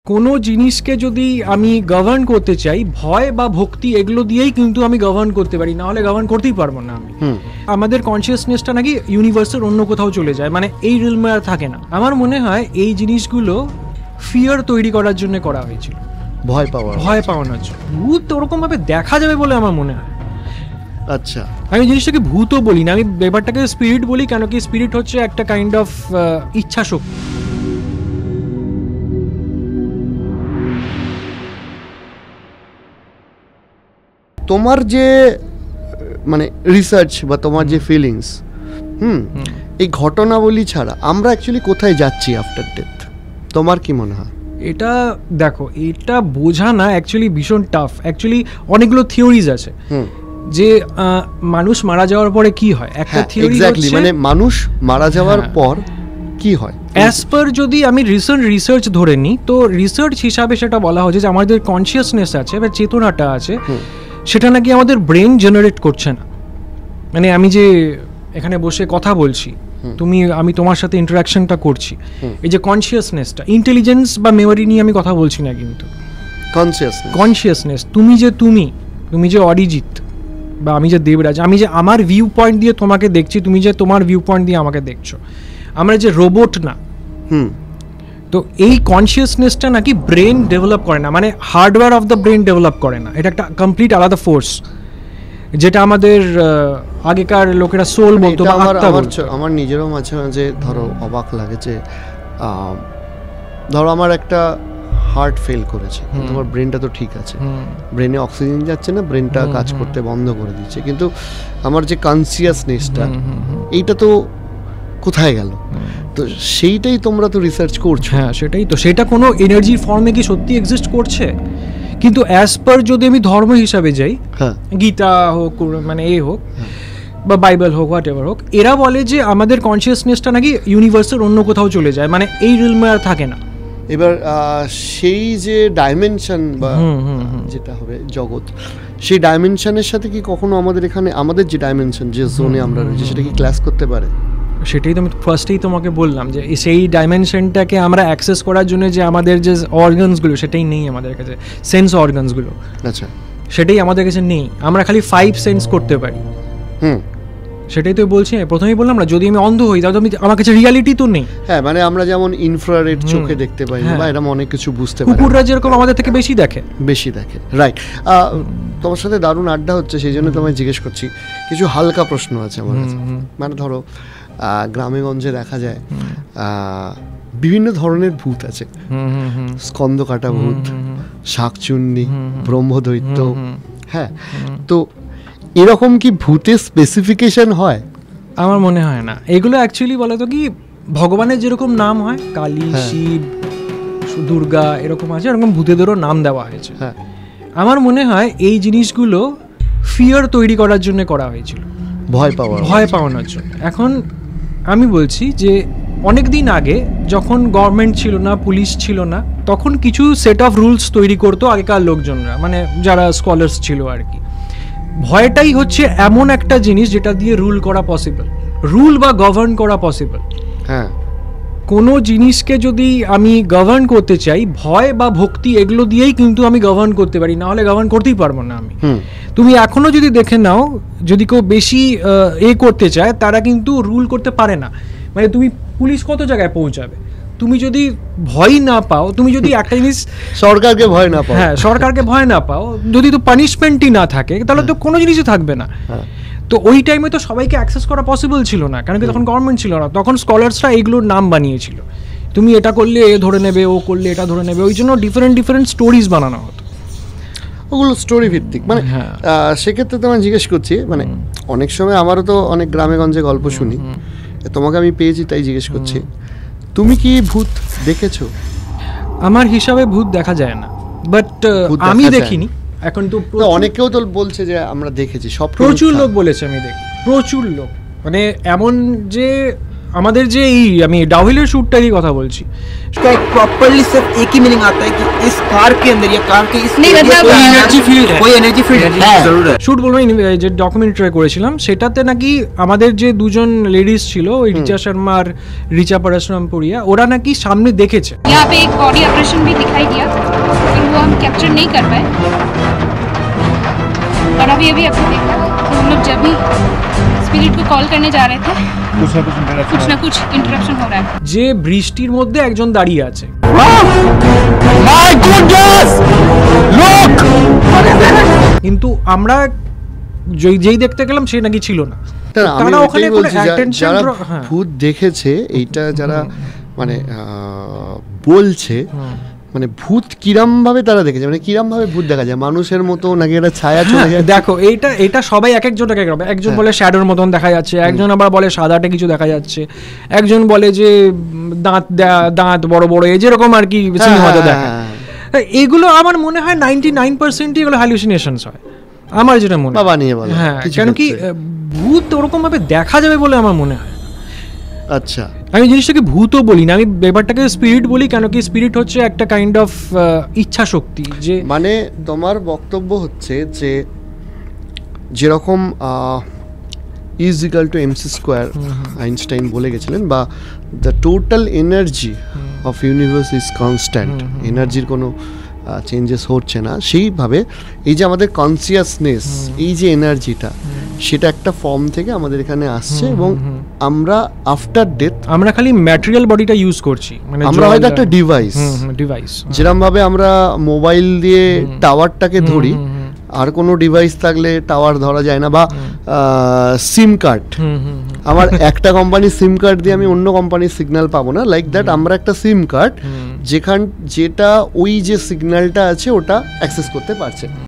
কোনো জিনিসকে যদি আমি গভর্ন করতে চাই, ভয় বা ভক্তি এগুলো দিয়েই কিন্তু আমি গভর্ন করতে পারি, না হলে গভর্ন করতেই পারবো না আমি। আমাদের কনসিয়াসনেসটা নাকি ইউনিভার্সের অন্য কোথাও চলে যায়, মানে এই রিলমে আর থাকে না। আমার মনে হয় এই জিনিসগুলো ফিয়ার তৈরি করার জন্য করা হয়েছিল, ভয় পাওয়ানোর জন্য। ভূত ওরকম ভাবে দেখা যাবে বলে আমার মনে হয়। আচ্ছা, আমি জিনিসটাকে ভূতও বলি না, আমি ব্যাপারটাকে স্পিরিট বলি। কেন কি স্পিরিট হচ্ছে একটা কাইন্ড অফ ইচ্ছা শক্তি। তোমার যে মানে রিসার্চ বা তোমার যে ফিলিংস, এই ঘটনাবলী ছাড়া আমরা অ্যাকচুয়ালি কোথায় যাচ্ছি আফটার ডেথ, তোমার কি মনে হয়? এটা দেখো, এটা বোঝা না অ্যাকচুয়ালি ভীষণ টাফ। অ্যাকচুয়ালি অনেকগুলো থিওরিজ আছে যে মানুষ মারা যাওয়ার পরে কি হয়। একটা থিওরি হচ্ছে মানে মানুষ মারা যাওয়ার পর কি হয়। অ্যাজ পার যদি আমি রিসার্চ ধরে নিই, তো রিসার্চ হিসাবে সেটা বলা হচ্ছে যে আমাদের কনসিয়াসনেস আছে বা চেতনাটা আছে, সেটা নাকি আমাদের ব্রেন জেনারেট করছে না। মানে আমি যে এখানে বসে কথা বলছি, আমি তোমার সাথে ইন্টারাকশনটা করছি, এই যে কনসিয়াসনেসটা, ইন্টেলিজেন্স বা মেমোরি নিয়ে আমি কথা বলছি না, কিন্তু কনসিয়াসনেস। তুমি যে অরিজিৎ বা আমি যে দেবরাজ, আমি যে আমার ভিউ পয়েন্ট দিয়ে তোমাকে দেখছি, তুমি যে তোমার ভিউ পয়েন্ট দিয়ে আমাকে দেখছো, আমরা যে রোবট না। তো এই কনসিয়াসনেসটা নাকি ব্রেন ডেভেলপ করে না, মানে hardware of the brain develop করে না। এটা একটা কমপ্লিট আলাদা ফোর্স, যেটা আমাদের আগেকার লোকেরা সোল বলতো। আমার নিজেরও মাঝে মাঝে ধরো অবাক লাগে যে ধরো আমার একটা হার্ট ফেল করেছে, তোমার ব্রেনটা তো ঠিক আছে, ব্রেনে অক্সিজেন যাচ্ছে না, ব্রেনটা কাজ করতে বন্ধ করে দিচ্ছে, কিন্তু আমার যে কনসিয়াসনেসটা এইটা তো কোথায় গেল? তো সেইটাই তোমরা তো রিসার্চ করছো। হ্যাঁ, সেটাই তো। সেটা কোনো এনার্জির ফর্মে কি সত্যি এক্সিস্ট করছে? কিন্তু অ্যাজ পার যদি আমি ধর্ম হিসাবে যাই, গীতা হোক, মানে এ হোক বা বাইবেল হোক, হোয়াট এভার হোক, এরা বলে যে আমাদের কনসিয়াসনেসটা নাকি ইউনিভার্সের অন্য কোথাও চলে যায়, মানে এই রিলমে আর থাকে না। এবার সেই যে ডাইমেনশন বা যেটা হবে জগৎ, সেই ডাইমেনশনের সাথে কি কখনো আমাদের এখানে আমাদের যে ডাইমেনশন, যে জোনে আমরা রয়েছি, সেটা কি ক্লাস করতে পারে? সেটাই তো আমি ফার্স্টেই তোমাকে বললাম, যে সেই ডাইমেনশনটাকে আমরা অ্যাক্সেস করার জন্য যে আমাদের যে অর্গানসগুলো, সেটাই নেই আমাদের কাছে, সেন্স অর্গানসগুলো। আচ্ছা, সেটাই আমাদের কাছে নেই। আমরা খালি 5 সেন্স করতে পারি। সেটাই তো বলছি, প্রথমেই বললাম না, যদি আমি অন্ধ হই তাহলে আমার কাছে রিয়ালিটি তো নেই। হ্যাঁ, মানে আমরা যেমন ইনফ্রারেড চোখে দেখতে পাই বা এরকম অনেক কিছু বুঝতে পারি। কুকুররা যেরকম আমাদের থেকে বেশি দেখে। রাইট। তোমার সাথে দারুণ আড্ডা হচ্ছে, সেই জন্য তোমায় জিজ্ঞেস করছি। কিছু হালকা প্রশ্ন আছে আমার কাছে। মানে ধরো গ্রামে গঞ্জে দেখা যায় বিভিন্ন ধরনের ভূত আছে, স্কন্দকাটা ভূত, শাকচুন্নি, ব্রহ্মদৈত্য। হ্যাঁ, তো এরকম কি ভূতের স্পেসিফিকেশন হয়? আমার মনে হয় না। এগুলো অ্যাকচুয়ালি বলে তো কি, ভগবানের যেরকম নাম হয়, কালী, শিব, দুর্গা এরকম আছে, এরকম ভূতেদেরও নাম দেওয়া হয়েছে। আমার মনে হয় এই জিনিসগুলো ফিয়ার তৈরি করার জন্য করা হয়েছিল, ভয় পাওয়ানোর জন্য। এখন আমি বলছি যে অনেক দিন আগে যখন গভর্নমেন্ট ছিল না, পুলিশ ছিল না, তখন কিছু সেট অফ রুলস তৈরি করতো আগেকার লোকজনরা, মানে যারা স্কলার্স ছিল আর কি। ভয়টাই হচ্ছে এমন একটা জিনিস যেটা দিয়ে রুল করা পসিবল, রুল বা গভর্ন করা পসিবল। হ্যাঁ, কোনো জিনিসকে যদি আমি গভর্ন করতে চাই, ভয় বা ভক্তি এগুলো দিয়েই কিন্তু আমি গভর্ন করতে পারি, না হলে গভর্ন করতেই পারবো না আমি। তুমি এখনো যদি দেখে নাও, যদি কেউ বেশি করতে চায়, তারা কিন্তু রুল করতে পারে না। মানে তুমি পুলিশ কত জায়গায় পৌঁছাবে? তুমি যদি ভয় না পাও, তুমি যদি একটা জিনিস সরকারকে ভয় না পাও, সরকারকে ভয় না পাও, যদি তো পানিশমেন্টই না থাকে, তাহলে তো কোনো জিনিসই থাকবে না। তো ওই টাইমে তো সবাইকে অ্যাক্সেস করা পসিবল ছিল না, কারণ কি তখন গভর্নমেন্ট ছিল না, তখন স্কলার্সরা এইগুলোর নাম বানিয়েছিল। তুমি এটা করলে এ ধরে নেবে, ও করলে এটা ধরে নেবে, ওই জন্য ডিফারেন্ট স্টোরিজ বানানো হতো, ওগুলো স্টোরি ভিত্তিক। মানে সেক্ষেত্রে তোমায় জিজ্ঞেস করছি, মানে অনেক সময় আমারও তো অনেক গ্রামে গঞ্জে গল্প শুনি, তোমাকে আমি পেয়েছি তাই জিজ্ঞেস করছি, তুমি কি ভূত দেখেছো? আমার হিসাবে ভূত দেখা যায় না, বাট আমি দেখিনি। এখন তো অনেকেও তো বলছে যে আমরা দেখেছি, সব প্রচুর লোক বলেছে আমি দেখি, প্রচুর লোক। মানে এমন যে আমাদের যে এই আমি ডাউহিলের শ্যুটটারই কথা বলছি, इसका एक प्रॉपर्ली सिर्फ एक ही मीनिंग आता है कि इस कार के अंदर या कार के इस नहीं, मतलब कोई एनर्जी फील्ड है, कोई एनर्जी फील्ड है जरूर है। শ্যুট বলবো না, যে ডকুমেন্টারি করেছিলাম সেটাতে নাকি আমাদের যে দুজন লেডিস ছিল ওই রিচা শর্মা আর রিচা পরশুরামপুরিয়া, ওরা নাকি সামনে দেখেছে। यहाँ पे एक बॉडी ऑपरेशन भी दिखाई दिया पर वो हम कैप्चर नहीं कर पाए। और अभी अभी आपने देखा कि हम लोग जब भी स्पिरिट को कॉल करने जा रहे थे कुछ ना कुछ इंटरप्शन हो रहा है। যে বৃষ্টির মধ্যে একজন দাঁড়িয়ে আছে, माय गॉडनेस लुक, কিন্তু আমরা যেই দেখতে গেলাম সে নাকি ছিল না। না, আমি তারা ওখানে ওটাই কোনো বলছি, attention যারা হ্যাঁ। ভূত দেখেছে এইটা যারা মানে বলছে, মানে ভূত কিরম ভাবে তারা দেখেছে, মানে কিরম ভাবে ভূত দেখা যায়, মানুষের মতো নাকি একটা ছায়া চলে হ্যাঁ, যায়? দেখো এটা সবাই এক একজন এক এক রকম। একজন বলে শ্যাডোর মতন দেখা যাচ্ছে, একজন আবার বলে সাদাটে কিছু দেখা যাচ্ছে, একজন বলে যে দাঁত বড় বড়, এই যেরকম আর কি সিনেমাতে দেখা। এগুলো আমার মনে হয় 99% এগুলো হ্যালুসিনেশনস হয়, আমার যেটা মনে হয়। বাবা নিয়ে বলো হ্যাঁ, কিছু কেন কি ক্ষেত্রে। ভূত ওরকম ভাবে দেখা যাবে বলে আমার মনে হয়। আচ্ছা, আমি জিনিসটাকে ভূতও বলি না, আমি ব্যাপারটাকে স্পিরিট বলি। কেন কি স্পিরিট হচ্ছে একটা কাইন্ড অফ ইচ্ছা শক্তি, যে মানে তোমার বক্তব্য হচ্ছে যে যেরকম is equal to MC square Einstein বলে গেছিলেন, বা the total energy of universe is constant, এনার্জির কোনো চেঞ্জেস হচ্ছে না, সেইভাবে এই যে আমাদের কনসিয়াসনেস, এই যে এনার্জিটা, সেটা একটা ফর্ম থেকে আমাদের এখানে আসছে, এবং আমরা আফটার ডেথ আমরা খালি ম্যাটেরিয়াল বডিটা ইউজ করছি, মানে আমরা হয়তো একটা ডিভাইস, ডিভাইস, যেরকম ভাবে আমরা মোবাইল দিয়ে টাওয়ারটাকে ধরি, আর কোনো ডিভাইস থাকলে টাওয়ার ধরা যায় না, বা সিম কার্ড, আমার একটা কোম্পানির সিম কার্ড দিয়ে আমি অন্য কোম্পানির সিগন্যাল পাবো না, লাইক দ্যাট আমরা একটা সিম কার্ড যেটা ওই যে সিগন্যালটা আছে ওটা অ্যাক্সেস করতে পারছে।